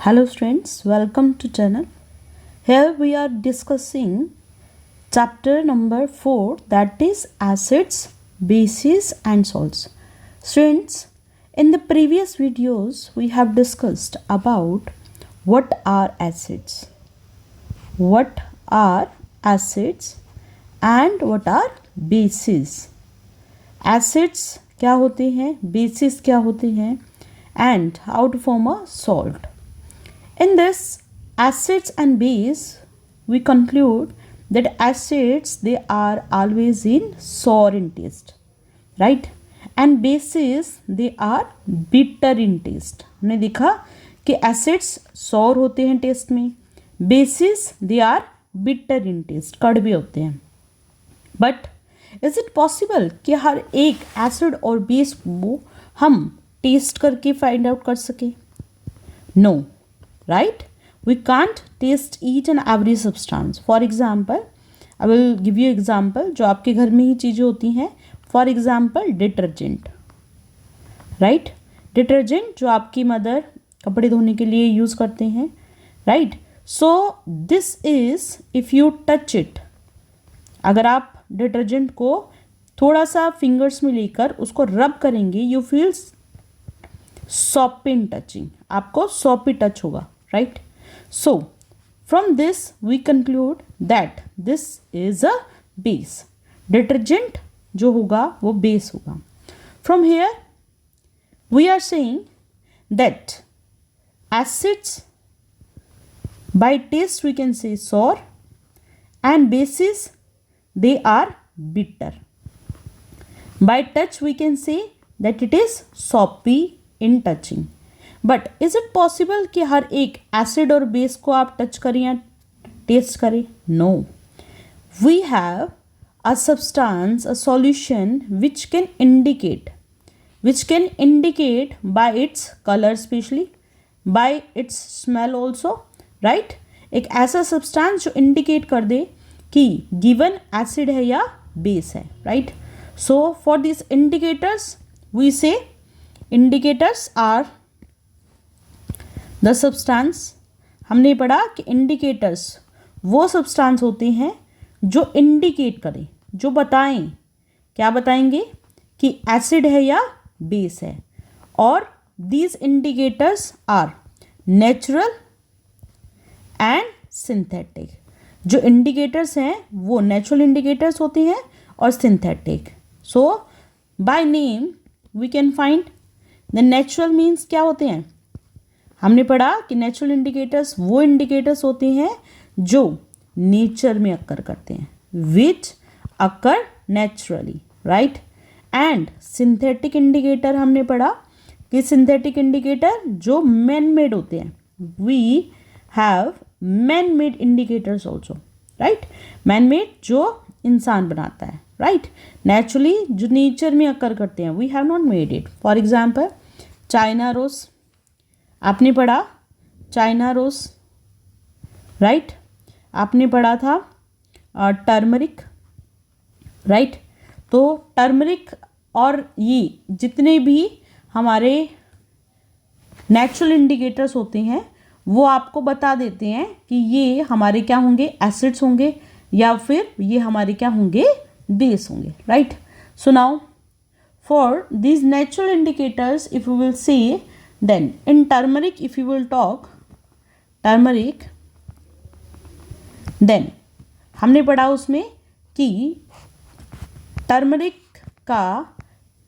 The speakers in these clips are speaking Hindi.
Hello students, welcome to channel. Here we are discussing chapter number 4, that is acids, bases and salts. Students, in the previous videos we have discussed about what are acids, and what are bases. Acids क्या होते हैं, bases क्या होते हैं, and how to form a salt. In this acids and base, we conclude that acids, they are always in sour in taste, right? And bases, they are bitter in taste. हमने देखा कि acids sour होते हैं टेस्ट में, bases they are bitter in taste, कड़वे होते हैं. But is it possible कि हर एक एसिड और बेस को हम टेस्ट करके फाइंड आउट कर सके? No. Right? We can't taste each and every substance. For example, I will give you example जो आपके घर में ही चीज़ें होती हैं. For example, detergent. Right? Detergent जो आपकी मदर कपड़े धोने के लिए यूज़ करते हैं. Right? So this is if you touch it. अगर आप डिटर्जेंट को थोड़ा सा फिंगर्स में लेकर उसको रब करेंगे, you feel soapy in touching. आपको soapy टच होगा, right? So from this we conclude that this is a base. Detergent जो होगा वो base होगा. From here we are saying that acids by taste we can say sour and bases they are bitter. By touch we can say that it is soapy in touching. But is it possible कि हर एक एसिड और बेस को आप टच करें या टेस्ट करें? No. We have a substance, a solution which can indicate by its colour, specially by its smell also, right? एक ऐसा सब्सटेंस जो इंडिकेट कर दे कि गिवन एसिड है या बेस है, right? So for this indicators we say indicators are the substance. हमने पढ़ा कि इंडिकेटर्स वो सब्सटेंस होते हैं जो इंडिकेट करें, जो बताएं. क्या बताएंगे? कि एसिड है या बेस है. और these indicators are natural and synthetic. जो इंडिकेटर्स हैं वो नेचुरल इंडिकेटर्स होते हैं और synthetic. So by name we can find the natural means क्या होते हैं. हमने पढ़ा कि नेचुरल इंडिकेटर्स वो इंडिकेटर्स होते हैं जो नेचर में अक्कर करते हैं, which occur naturally, right? And synthetic indicator हमने पढ़ा कि सिंथेटिक इंडिकेटर जो मैन मेड होते हैं. We have man made indicators also, right? Man made जो इंसान बनाता है, राइट? नेचुरली जो नेचर में अक्कर करते हैं, we have not made it. For example China rose आपने पढ़ा, चाइना रोज, राइट? आपने पढ़ा था टर्मरिक, राइट? तो टर्मरिक और ये जितने भी हमारे नेचुरल इंडिकेटर्स होते हैं वो आपको बता देते हैं कि ये हमारे क्या होंगे, एसिड्स होंगे या फिर ये हमारे क्या होंगे, बेस होंगे, right? So now for these natural indicators if you will see, then in turmeric if you will talk turmeric, then हमने पढ़ा उसमें कि टर्मरिक का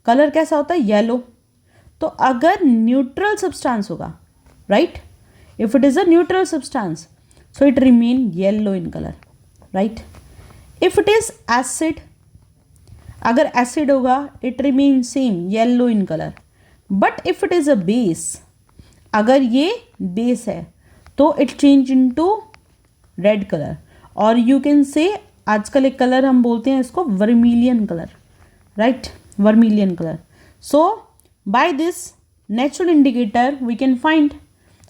कलर कैसा होता है, येलो. तो अगर न्यूट्रल सब्सटेंस होगा, right? If it is a neutral substance so it remain yellow in colour, right? If it is acid, अगर एसिड होगा it remain same yellow in colour. But if it is a base, अगर ये बेस है तो it change into red colour. और यू कैन से आजकल एक कलर हम बोलते हैं इसको vermilion colour, right? Vermilion colour. So by this natural indicator we can find,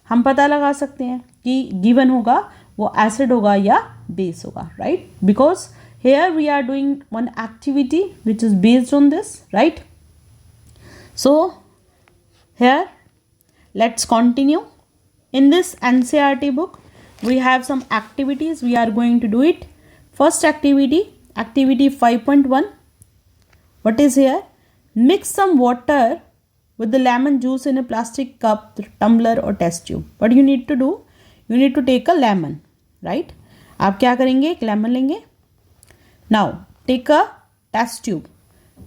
हम पता लगा सकते हैं कि गिवन होगा वो एसिड होगा या बेस होगा, right? Because here we are doing one activity which is based on this, right? So here let's continue In this NCERT book, we have some activities. We are going to do it. First activity, activity 5.1. What is here? Mix some water with the lemon juice in a plastic cup, tumbler or test tube. What you need to do? You need to take a lemon, right? आप क्या करेंगे? एक लेमन लेंगे. Now take a test tube.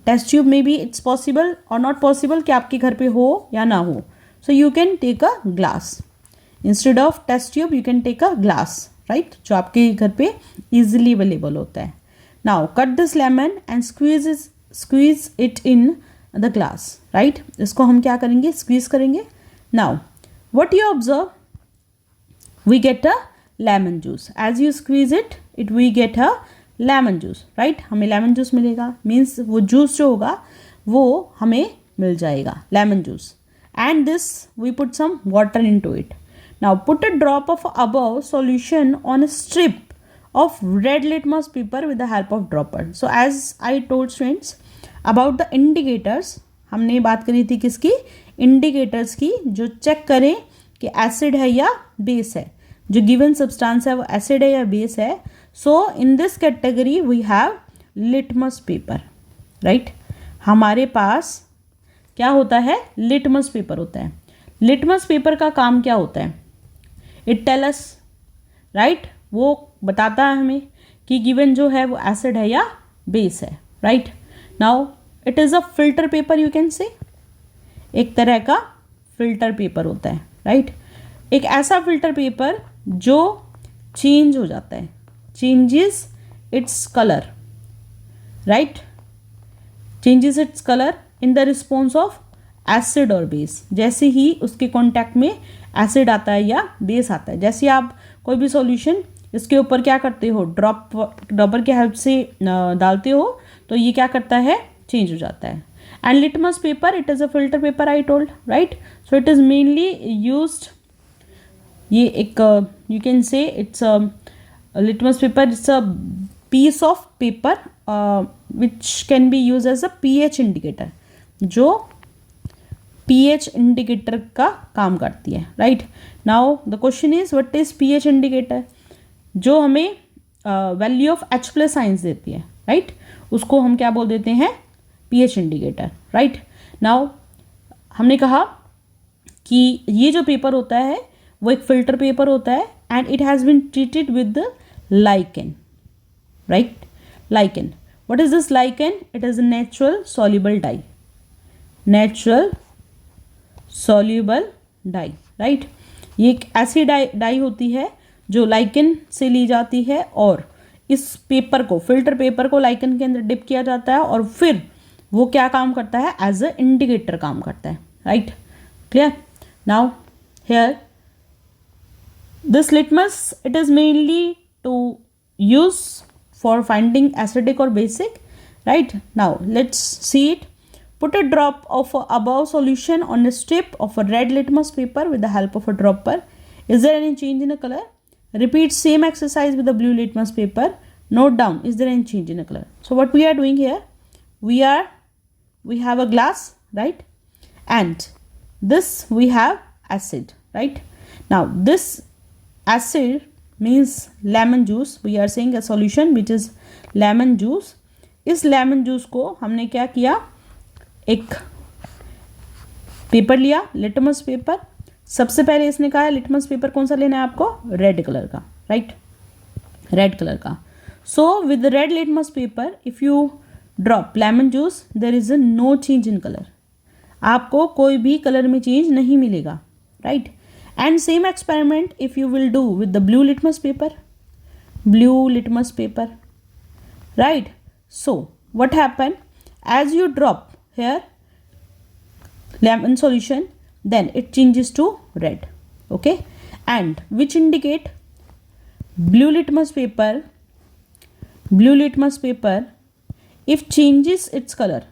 Test tube में भी it's possible or not possible कि आपके घर पे हो या ना हो. So you can take a glass. Instead of test tube, you can take a glass, right? जो आपके घर पे easily available होता है. Now cut this lemon and squeeze it in the glass, right? इसको हम क्या करेंगे? Squeeze करेंगे. Now what you observe? We get a lemon juice. As you squeeze it, we get a lemon juice, right? हमें lemon juice मिलेगा. Means वो juice जो होगा वो हमें मिल जाएगा, lemon juice. And this we put some water into it. Now put a drop of above solution on a strip of red litmus paper with the help of dropper. So as I told students about the indicators, हमने बात करी थी किसकी? Indicators की, जो चेक करें कि एसिड है या बेस है. जो गिवन सब्सटेंस है वो एसिड है या बेस है. So in this category we have litmus paper, right? हमारे पास क्या होता है? लिटमस पेपर होता है. लिटमस पेपर का काम क्या होता है? It tell us, right? वो बताता है हमें कि गिवन जो है वो एसिड है या बेस है, right? Now it is a filter paper, you can से. एक तरह का फिल्टर पेपर होता है, राइट? एक ऐसा फिल्टर पेपर जो चेंज हो जाता है, changes its colour, right? Changes its colour in the response of acid और बेस. जैसे ही उसके कांटेक्ट में एसिड आता है या बेस आता है, जैसे आप कोई भी सॉल्यूशन इसके ऊपर क्या करते हो? ड्रॉपर के हेल्प से डालते हो तो ये क्या करता है? चेंज हो जाता है. And litmus paper, it is a filter paper, I told, right? So it is mainly used. ये एक you can say it's litmus paper, it's a piece of paper which can be use as a pH indicator, जो pH इंडिकेटर का काम करती है, right? Now the question is what is pH indicator? जो हमें वैल्यू ऑफ H+ साइंस देती है, राइट? उसको हम क्या बोल देते हैं? pH indicator, right? नाउ हमने कहा कि ये जो पेपर होता है वो एक फिल्टर पेपर होता है and it has been treated with lichen, right? Lichen. What is this lichen? It is a natural soluble dye. Natural soluble dye, right? ये एक ऐसी डाई होती है जो लाइकेन से ली जाती है और इस पेपर को, फिल्टर पेपर को लाइकेन के अंदर डिप किया जाता है और फिर वो क्या काम करता है? एज अ इंडिकेटर काम करता है, right? Clear? Now here this litmus, it is mainly to use for finding acidic or basic, right? Now let's see it. Put a drop of above solution on a strip of a red litmus paper with the help of a dropper. Is there any change in the color? Repeat same exercise with the blue litmus paper. Note down, is there any change in the color? So what we are doing here, we have a glass, right? And this we have acid, right? Now this acid means lemon juice. We are saying a solution which is lemon juice. इस lemon juice को हमने क्या किया? एक पेपर लिया, लिटमस पेपर. सबसे पहले इसने कहा है लिटमस पेपर कौन सा लेना है आपको? रेड कलर का, राइट? रेड कलर का. So with red litmus paper if you drop lemon juice there is a no change in colour. आपको कोई भी कलर में चेंज नहीं मिलेगा, right? And same experiment if you will do with the blue litmus paper, right? So what happened? As you drop here lemon solution, then it changes to red, okay? And which indicate blue litmus paper, if changes its color,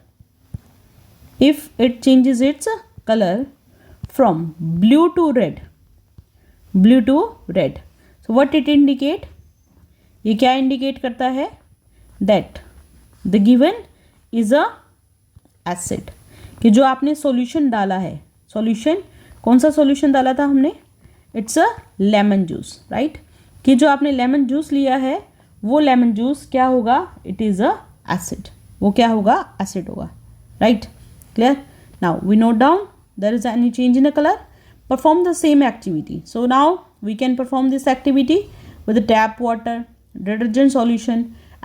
if it changes its color from blue to red, so what it indicate? ये क्या इंडिकेट करता है? that the given is a acid, कि जो आपने सॉल्यूशन डाला है, सॉल्यूशन कौन सा सॉल्यूशन डाला था हमने? It's a lemon juice, right. कि जो आपने लेमन जूस लिया है वो लेमन जूस क्या होगा, इट इज़ अ एसिड, वो क्या होगा, एसिड होगा, right. Clear. Now we note down there is any change in a color, perform the same activity. So now we can perform this activity with the tap water, detergent solution,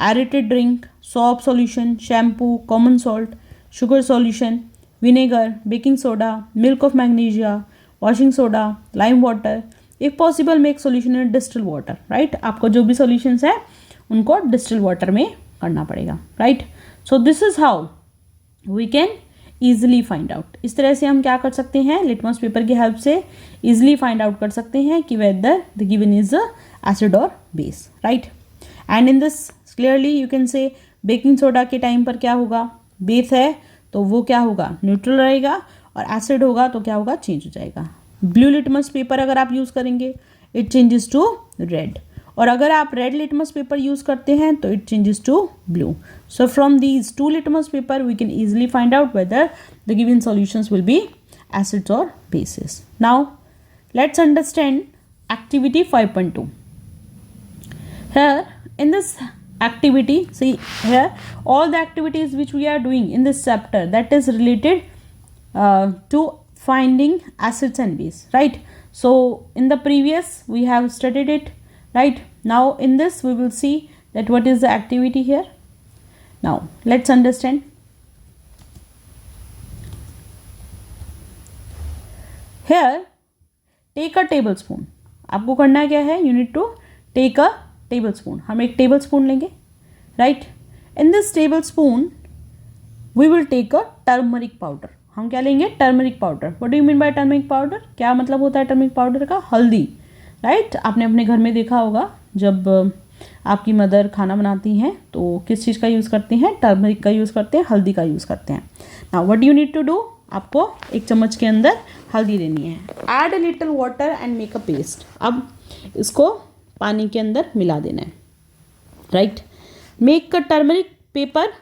aerated drink, soap solution, shampoo, common salt, sugar solution, vinegar, baking soda, milk of magnesia, washing soda, lime water. If possible make solution in distilled water, right। आपको जो भी solutions है उनको distilled water में करना पड़ेगा, right। So this is how we can easily find out. इस तरह से हम क्या कर सकते हैं, लिटमस पेपर की हेल्प से ईजिली फाइंड आउट कर सकते हैं कि whether the given is acid और base, right. And in this clearly you can say baking soda के टाइम पर क्या होगा, बेस है तो वो क्या होगा, न्यूट्रल रहेगा, और एसिड होगा तो क्या होगा, चेंज हो जाएगा। ब्लू लिटमस पेपर अगर आप यूज़ करेंगे इट चेंजेस टू रेड, और अगर आप रेड लिटमस पेपर यूज़ करते हैं तो it changes to blue. So from these two litmus paper we can easily find out whether the given solutions will be acids or bases. Now let's understand activity 5.2. Here in this activity, see here all the activities which we are doing in this chapter that is related to finding acids and base, right? So in the previous we have studied it, right। Now in this we will see that what is the activity here. Now let's understand. Here take a tablespoon, आपको करना क्या है, you need to take a tablespoon, हम एक tablespoon लेंगे, right। In this tablespoon we will take a turmeric powder, हम क्या लेंगे, turmeric powder. What do you mean by turmeric powder, क्या मतलब होता है टर्मरिक पाउडर का, हल्दी, राइट। आपने अपने घर में देखा होगा जब आपकी मदर खाना बनाती हैं तो किस चीज़ का यूज़ करते हैं, टर्मरिक का यूज़ करते हैं, हल्दी का यूज़ करते हैं। Now what you need to do, आपको एक चम्मच के अंदर हल्दी लेनी है, add a little water and make a paste. अब इसको पानी के अंदर मिला देना है, right. Make a turmeric paper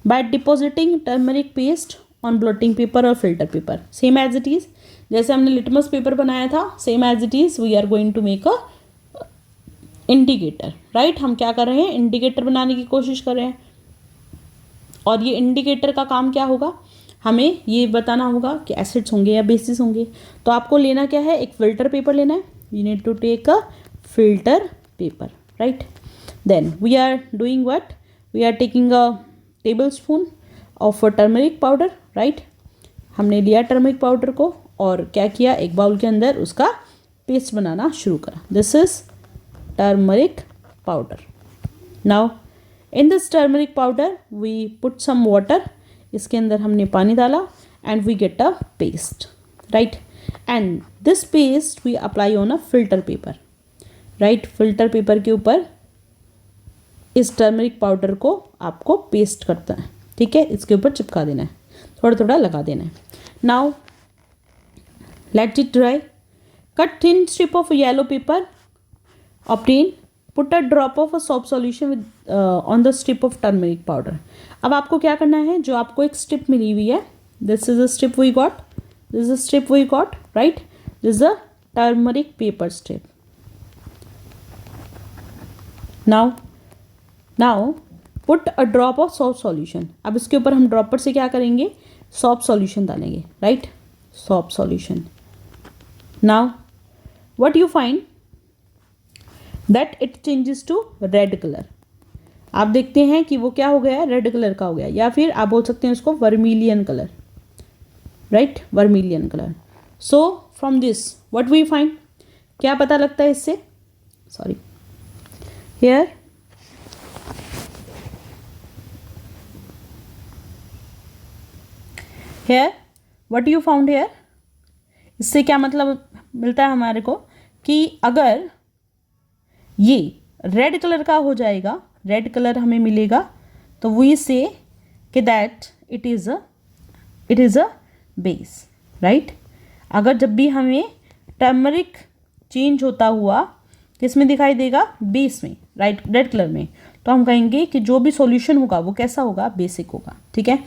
by depositing turmeric paste on blotting paper और filter paper, same as it is जैसे हमने लिटमस पेपर बनाया था, same as it is we are going to make a indicator, right. हम क्या कर रहे हैं, इंडिकेटर बनाने की कोशिश कर रहे हैं, और ये इंडिकेटर का काम क्या होगा, हमें ये बताना होगा कि एसिड्स होंगे या बेसिस होंगे। तो आपको लेना क्या है, एक फिल्टर पेपर लेना है, you need to take a filter paper, right. Then we are doing what, we are taking a tablespoon of turmeric powder, right. हमने लिया टर्मरिक पाउडर को और क्या किया, एक बाउल के अंदर उसका पेस्ट बनाना शुरू करा। This is turmeric powder. Now in this turmeric powder we put some water, इसके अंदर हमने पानी डाला and we get a paste, right. And this paste we apply on a filter paper, right. Filter paper के ऊपर इस टर्मरिक पाउडर को आपको पेस्ट करता है, ठीक है, इसके ऊपर चिपका देना है, थोड़ा थोड़ा लगा देना है। Now let it dry, cut thin strip of yellow paper, obtain, put a drop of a soap solution with on the strip of turmeric powder। अब आपको क्या करना है, जो आपको एक स्ट्रिप मिली हुई है, this is a strip we got, this is a strip we got, right, this is a turmeric paper strip। now put a drop of soap solution, अब इसके ऊपर हम ड्रॉपर से क्या करेंगे, सोप सॉल्यूशन डालेंगे, right, soap solution. Now what you find that it changes to red color, आप देखते हैं कि वो क्या हो गया है, रेड कलर का हो गया, या फिर आप बोल सकते हैं उसको vermilion colour, right, vermilion colour. So from this what we find, क्या पता लगता है इससे, sorry here what you found here, इससे क्या मतलब मिलता है हमारे को कि अगर ये रेड कलर का हो जाएगा, रेड कलर हमें मिलेगा, तो वी से कि that it is a base, right. अगर जब भी हमें टर्मरिक चेंज होता हुआ किस में दिखाई देगा, बेस में, राइट, रेड कलर में, तो हम कहेंगे कि जो भी सॉल्यूशन होगा वो कैसा होगा, बेसिक होगा, ठीक है।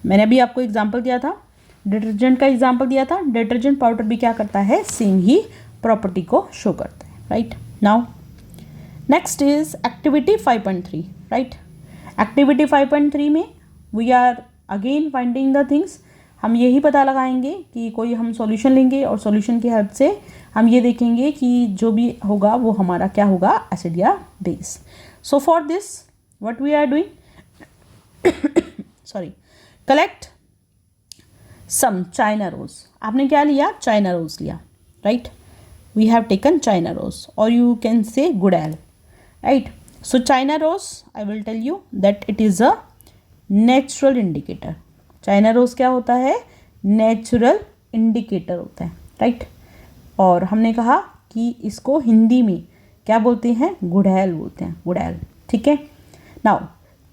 मैंने अभी आपको एग्जांपल दिया था, डिटर्जेंट का एग्जांपल दिया था, डिटर्जेंट पाउडर भी क्या करता है, सेम ही प्रॉपर्टी को शो करता है, right. Now next is activity 5.3, right. Activity 5.3 में we are again finding the things. हम यही पता लगाएंगे कि कोई हम सॉल्यूशन लेंगे और सॉल्यूशन की हेल्प से हम ये देखेंगे कि जो भी होगा वो हमारा क्या होगा, एसिड या base. So for this what we are doing, sorry, collect some China rose. आपने क्या लिया, चाइना रोज लिया, right. We have taken China rose और you can say gudhal, right. So China rose I will tell you that it is a natural indicator. China rose क्या होता है, नेचुरल इंडिकेटर होता है, राइट. और हमने कहा कि इसको हिंदी में क्या बोलते हैं, गुड़ैल बोलते हैं, गुड़ैल, ठीक है. Now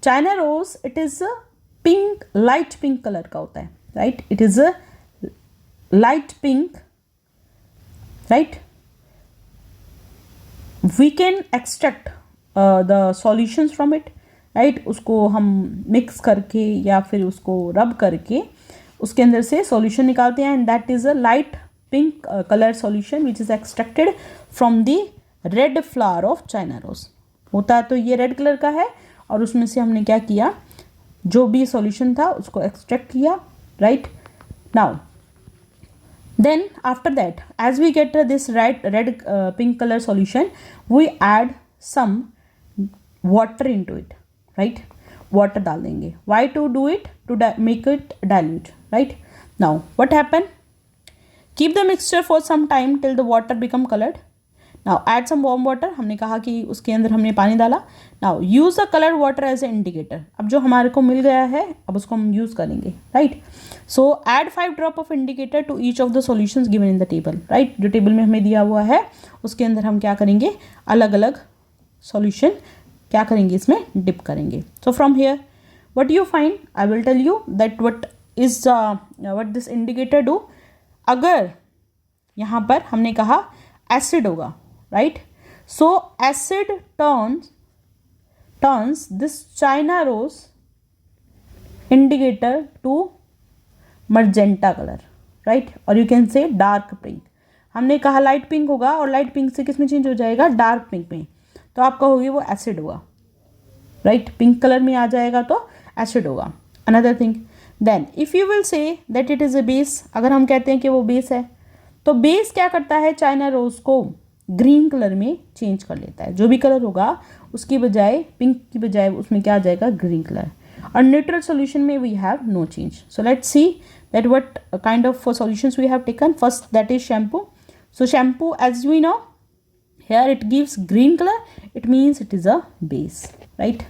China rose it is a pink, light pink colour का होता है, right. It is a light pink, right. We can extract the solutions from it, right. उसको हम मिक्स करके या फिर उसको रब करके उसके अंदर से सॉल्यूशन निकालते हैं, and that is a light pink colour solution which is extracted from the red flower of China rose. होता है तो ये रेड कलर का है और उसमें से हमने क्या किया, जो भी सॉल्यूशन था उसको एक्सट्रैक्ट किया, right. Now then after that as we get this red pink color solution, we add some water into it, right. water डाल देंगे. why to do it, to make it dilute, right. now what happen, keep the mixture for some time till the water become colored. now add some warm water. हमने कहा कि उसके अंदर हमने पानी डाला. now use the colored water as an indicator. अब जो हमारे को मिल गया है अब उसको हम यूज़ करेंगे, right. so add 5 drop of indicator to each of the solutions given in the table, right. जो टेबल में हमें दिया हुआ है उसके अंदर हम क्या करेंगे, अलग अलग सॉल्यूशन क्या करेंगे, इसमें डिप करेंगे. so from here what you find, I will tell you that what is what this indicator do. अगर यहाँ पर हमने कहा एसिड होगा, right. so acid turns this China rose indicator to magenta color, right. or you can say dark pink. हमने कहा लाइट पिंक होगा और लाइट पिंक से किस में चेंज हो जाएगा, डार्क पिंक में. तो आप कहोगे वो एसिड होगा, राइट. पिंक कलर में आ जाएगा तो एसिड होगा. Another thing, then if you will say that it is a base. अगर हम कहते हैं कि वो बेस है तो बेस क्या करता है, चाइना रोज को ग्रीन कलर में चेंज कर लेता है. जो भी कलर होगा उसकी बजाय, पिंक की बजाय उसमें क्या आ जाएगा, ग्रीन कलर. और न्यूट्रल सॉल्यूशन में we have no change. So let's see that what kind of solutions we have taken. First that is shampoo. So shampoo as we know here it gives green color, it means it is a base, right.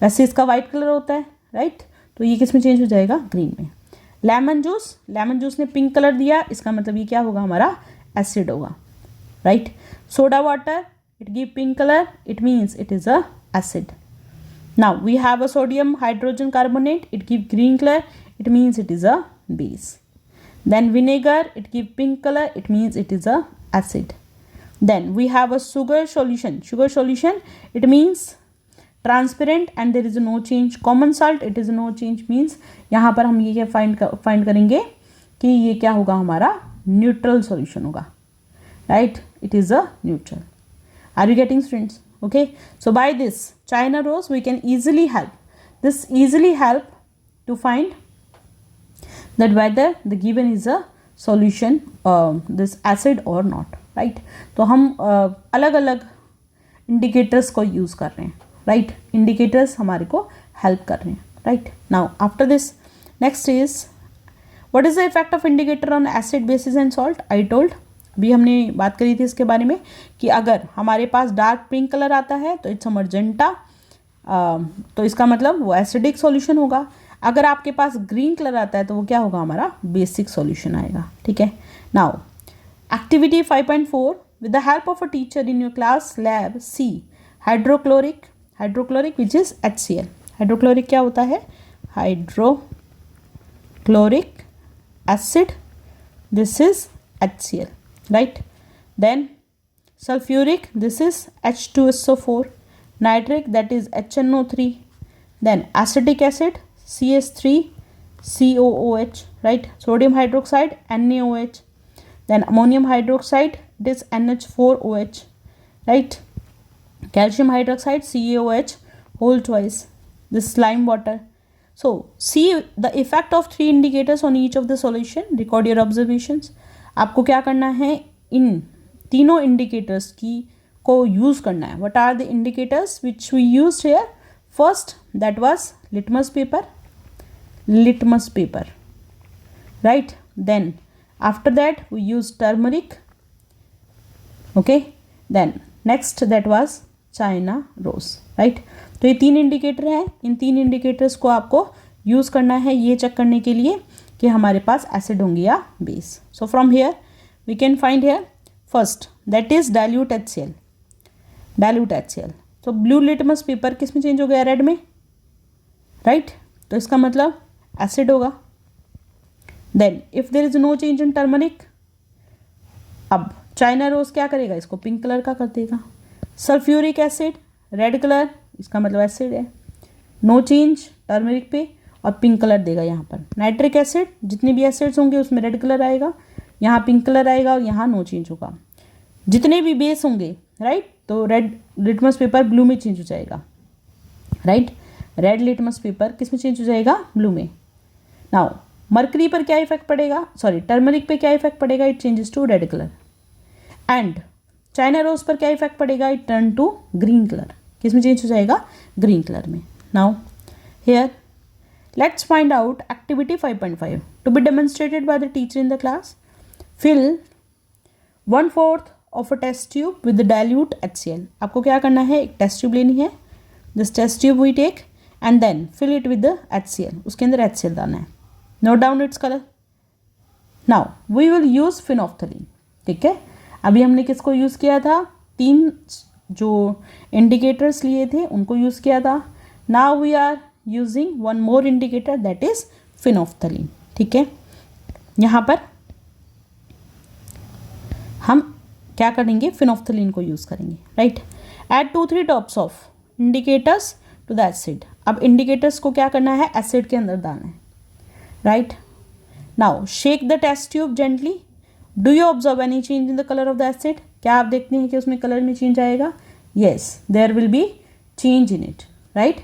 वैसे इसका white color होता है, right. तो ये किस में चेंज हो जाएगा, ग्रीन में. लेमन जूस ने पिंक कलर दिया, इसका मतलब ये क्या होगा, हमारा एसिड होगा, right. Soda water it give pink color, it means it is a acid. now we have a sodium hydrogen carbonate, it give green color, it means it is a base. then vinegar, it give pink color, it means it is a acid. then we have a sugar solution, it means transparent and there is no change. common salt, it is no change, means यहाँ पर हम ये क्या फाइंड करेंगे कि ये क्या होगा, हमारा न्यूट्रल सॉल्यूशन होगा, right. it is a neutral. are you getting, students? okay, so by this China rose we can easily help to find that whether the given is a solution this acid or not, right. तो हम अलग अलग इंडिकेटर्स को यूज़ कर रहे हैं, right. इंडिकेटर्स हमारे को हेल्प कर रहे हैं, right. Now after this next is what is the effect of indicator on acid, basis and salt. I told, अभी हमने बात करी थी इसके बारे में कि अगर हमारे पास डार्क पिंक कलर आता है तो इट्स अ मर्जेंटा, तो इसका मतलब वो एसिडिक सॉल्यूशन होगा. अगर आपके पास ग्रीन कलर आता है तो वो क्या होगा, हमारा बेसिक सॉल्यूशन आएगा, ठीक है. Now Activity 5.4, with the help of a teacher in your class lab, see hydrochloric which is HCl. Hydrochloric क्या होता है, hydrochloric acid, this is HCl, right. then sulfuric, this is H2SO4. nitric, that is HNO3. then acetic acid, CS3COOH, right. sodium hydroxide, NaOH. then ammonium hydroxide, it is NH4OH, right? Calcium hydroxide, CaOH whole twice, this lime water. So see the effect of three indicators on each of the solution. Record your observations. आपको क्या करना है, इन तीनों indicators की को use करना है. What are the indicators which we used here? First, that was litmus paper, right? Then after that we used turmeric, okay? Then next that was China rose, right? तो ये तीन इंडिकेटर हैं. इन तीन इंडिकेटर्स को आपको यूज़ करना है ये चेक करने के लिए कि हमारे पास एसिड होंगे या base. So from here we can find here first that is dilute HCl. तो ब्लू लिटमस पेपर किस में चेंज हो गया, रेड में, राइट? तो इसका मतलब एसिड होगा. Then if there is no change in turmeric, अब चाइना रोज क्या करेगा, इसको पिंक कलर का कर देगा. सल्फ्यूरिक एसिड रेड कलर, इसका मतलब एसिड है. नो चेंज टर्मरिक पे और पिंक कलर देगा यहाँ पर. नाइट्रिक एसिड, जितने भी एसिड्स होंगे उसमें रेड कलर आएगा, यहाँ पिंक कलर आएगा और यहाँ नो चेंज होगा. जितने भी बेस होंगे, राइट, तो रेड लिटमस पेपर ब्लू में चेंज हो जाएगा, राइट? रेड लिटमस पेपर किस में चेंज हो जाएगा, ब्लू में. नाउ मरकरी पर क्या इफेक्ट पड़ेगा, सॉरी टर्मरिक पे क्या इफेक्ट पड़ेगा, it changes to red colour. And China rose पर क्या इफेक्ट पड़ेगा, it turn to green colour. किस में चेंज हो जाएगा, ग्रीन कलर में. Now here let's find out activity 5.5 to be demonstrated by the teacher in the class. Fill 1/4 of a test tube with dilute HCl. आपको क्या करना है, एक टेस्ट ट्यूब लेनी है. This test tube we take and then fill it with the HCl. उसके अंदर HCl डालना है. Note down its colour. Now we will use phenolphthalein. ठीक है, अभी हमने किसको यूज़ किया था, तीन जो इंडिकेटर्स लिए थे उनको यूज़ किया था. Now we are using one more indicator that is phenolphthalein. ठीक है, यहाँ पर हम क्या करेंगे, फिनोफ्थलीन को यूज़ करेंगे, right? Add 2-3 drops of indicators to the acid. अब इंडिकेटर्स को क्या करना है, एसिड के अंदर डालना है, right? Now shake the test tube gently. Do you observe any change in the colour of the acid? क्या आप देखते हैं कि उसमें कलर में चेंज आएगा? Yes, there will be change in it, right?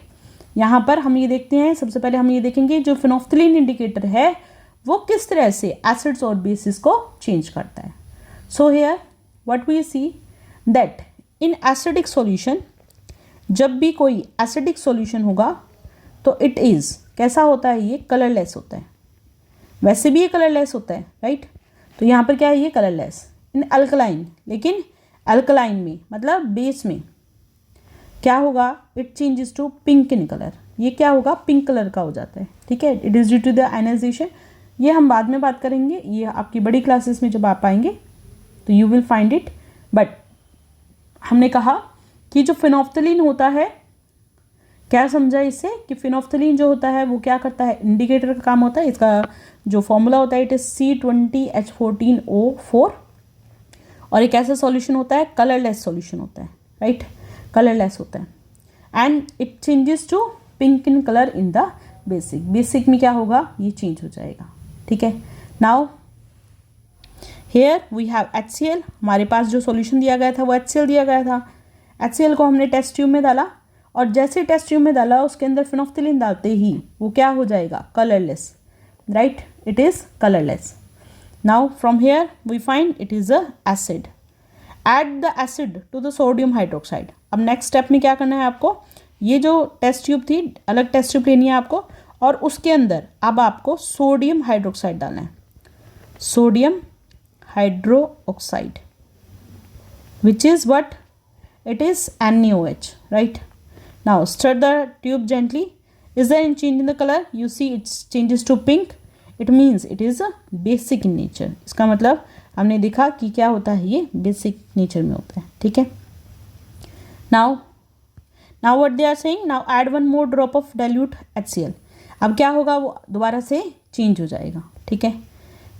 यहाँ पर हम ये देखते हैं, सबसे पहले हम ये देखेंगे जो फिनोफ्थलीन इंडिकेटर है वो किस तरह से एसिड्स और बेसिस को चेंज करता है. So here what we see that in acidic solution, जब भी कोई एसिडिक सॉल्यूशन होगा तो इट इज़ कैसा होता है, ये कलरलेस होता है. वैसे भी ये कलरलेस होता है, राइट? तो यहाँ पर क्या है, ये कलरलेस. इन अल्कलाइन, लेकिन अल्कलाइन में मतलब बेस में क्या होगा, it changes to pink in colour. ये क्या होगा, पिंक कलर का हो जाता है. ठीक है, it is due to the ionisation. ये हम बाद में बात करेंगे, ये आपकी बड़ी क्लासेस में जब आप आएंगे तो you will find it. But हमने कहा कि जो फिनोफ्थलीन होता है, क्या समझा इससे कि फिनोफ्थलीन जो होता है वो क्या करता है, इंडिकेटर का काम होता है. इसका जो फॉर्मूला होता है इट इज C20H14O4 और एक ऐसा सॉल्यूशन होता है, कलरलेस सॉल्यूशन होता है, राइट? कलरलेस होता है and it changes to pink in colour in the basic. Basic में क्या होगा, ये चेंज हो जाएगा. ठीक है, now here we have HCl. हमारे पास जो सॉल्यूशन दिया गया था वो HCl दिया गया था. HCl को हमने टेस्ट ट्यूब में डाला और जैसे टेस्ट ट्यूब में डाला उसके अंदर फिनोफ्थलीन डालते ही वो क्या हो जाएगा, colourless, right? It is colourless. Now from here we find it is a acid. Add the acid to the sodium hydroxide. अब नेक्स्ट स्टेप में क्या करना है आपको, ये जो टेस्ट ट्यूब थी, अलग टेस्ट ट्यूब लेनी है आपको और उसके अंदर अब आपको सोडियम हाइड्रोक्साइड डालना है. Sodium hydroxide which is what, it is NaOH, right? Now stir the tube gently. Is there any change in the color? You see it changes to pink. It means it is a basic in nature. इसका मतलब हमने देखा कि क्या होता है, ये basic nature में होता है. ठीक है, now what they are saying, now add one more drop of dilute HCl. अब क्या होगा, वो दोबारा से चेंज हो जाएगा. ठीक है,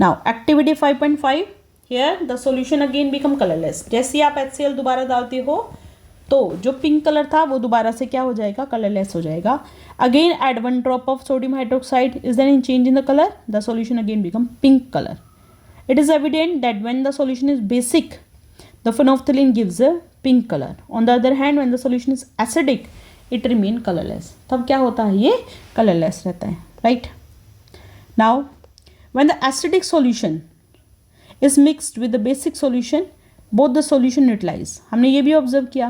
now activity 5.5. Here the solution again become colorless. जैसे ही आप HCl दोबारा डालते हो तो जो पिंक कलर था वो दोबारा से क्या हो जाएगा, कलरलेस हो जाएगा. Again add 1 drop of sodium hydroxide. Is there any change in the color? The solution again become pink color. It is evident that when the solution is basic, the phenolphthalein gives a pink color. On the other hand, when the solution is acidic, it remain colorless. तब क्या होता है, ये colorless रहता है, right? Now, when the acidic solution is mixed with the basic solution, both the solution neutralize. हमने ये भी ऑब्जर्व किया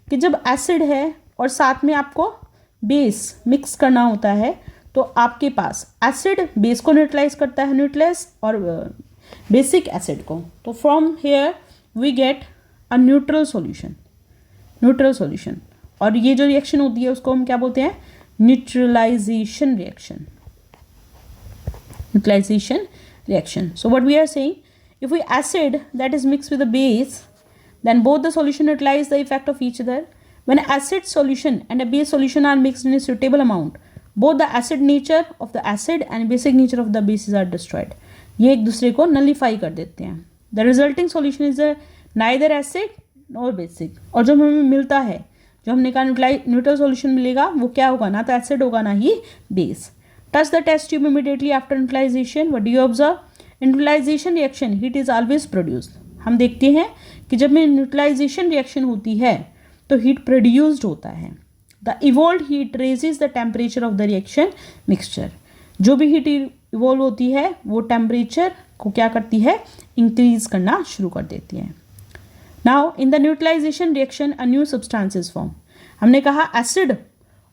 कि जब एसिड है और साथ में आपको बेस मिक्स करना होता है, तो आपके पास एसिड बेस को न्यूट्रलाइज करता है, न्यूट्रलाइज, और बेसिक एसिड को. तो from here we get a neutral solution. Neutral solution. और ये जो रिएक्शन होती है उसको हम क्या बोलते हैं, neutralisation reaction. Neutralisation reaction. So what we are saying, if we acid that is mixed with a base, then both the solution neutralize the effect of each other. When acid solution and a base solution are mixed in a suitable amount, both the acid nature of the acid and basic nature of the bases are destroyed. ये एक दूसरे को नलीफाई कर देते हैं. The resulting solution is neither acid nor basic. और जो हमें मिलता है, जो हमने कहा न्यूट्रल सॉल्यूशन मिलेगा, वो क्या होगा, ना तो एसिड होगा ना ही base. Touch the test tube immediately after neutralization. What do you observe? Neutralisation reaction heat is always produced. हम देखते हैं कि जब में न्यूट्रलाइजेशन रिएक्शन होती है तो हीट प्रोड्यूस्ड होता है. The evolve heat raises the temperature of the reaction mixture. जो भी हीट इवॉल्व होती है वो टेम्परेचर को क्या करती है, इंक्रीज करना शुरू कर देती है. Now in the neutralisation reaction a new substances form. हमने कहा एसिड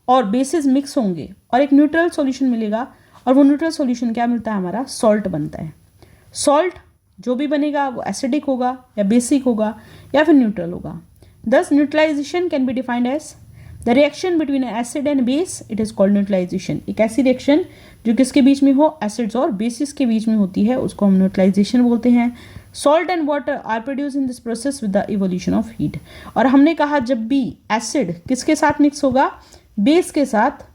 और बेसिस मिक्स होंगे और एक न्यूट्रल सॉल्यूशन मिलेगा, और वो न्यूट्रल सॉल्यूशन क्या मिलता है, हमारा सॉल्ट बनता है. सॉल्ट जो भी बनेगा वो एसिडिक होगा या बेसिक होगा या फिर न्यूट्रल होगा. Thus neutralisation can be defined as the reaction between acid and base. It is called neutralisation. एक ऐसी रिएक्शन जो किसके बीच में हो, एसिड्स और बेसिस के बीच में होती है, उसको हम न्यूट्रलाइजेशन बोलते हैं. Salt and water are produce in this process with the evolution of heat. और हमने कहा जब भी एसिड किसके साथ मिक्स होगा, बेस के साथ,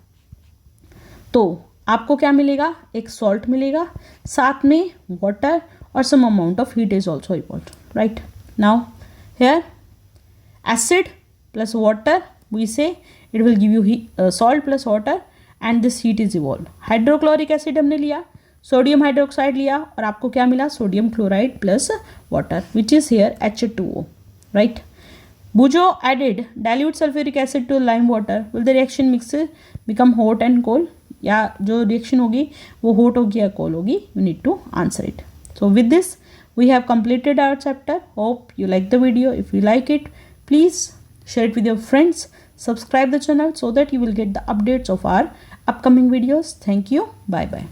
तो आपको क्या मिलेगा, एक सॉल्ट मिलेगा, साथ में वाटर और some amount of heat is also evolve. Right. Now here acid plus water we say it will give you salt plus water and this heat is evolve. Hydrochloric acid हमने लिया, सोडियम हाइड्रोक्साइड लिया, और आपको क्या मिला, sodium chloride plus water which is here H2O. Right. Bujo added dilute sulfuric acid to lime water. Will the reaction mix become hot and cold? या जो रिएक्शन होगी वो हॉट होगी या कोल्ड होगी, you need to answer it. So with this we have completed our chapter. Hope you like the video. If you like it, please share it with your friends. Subscribe the channel so that you will get the updates of our upcoming videos. Thank you. Bye bye.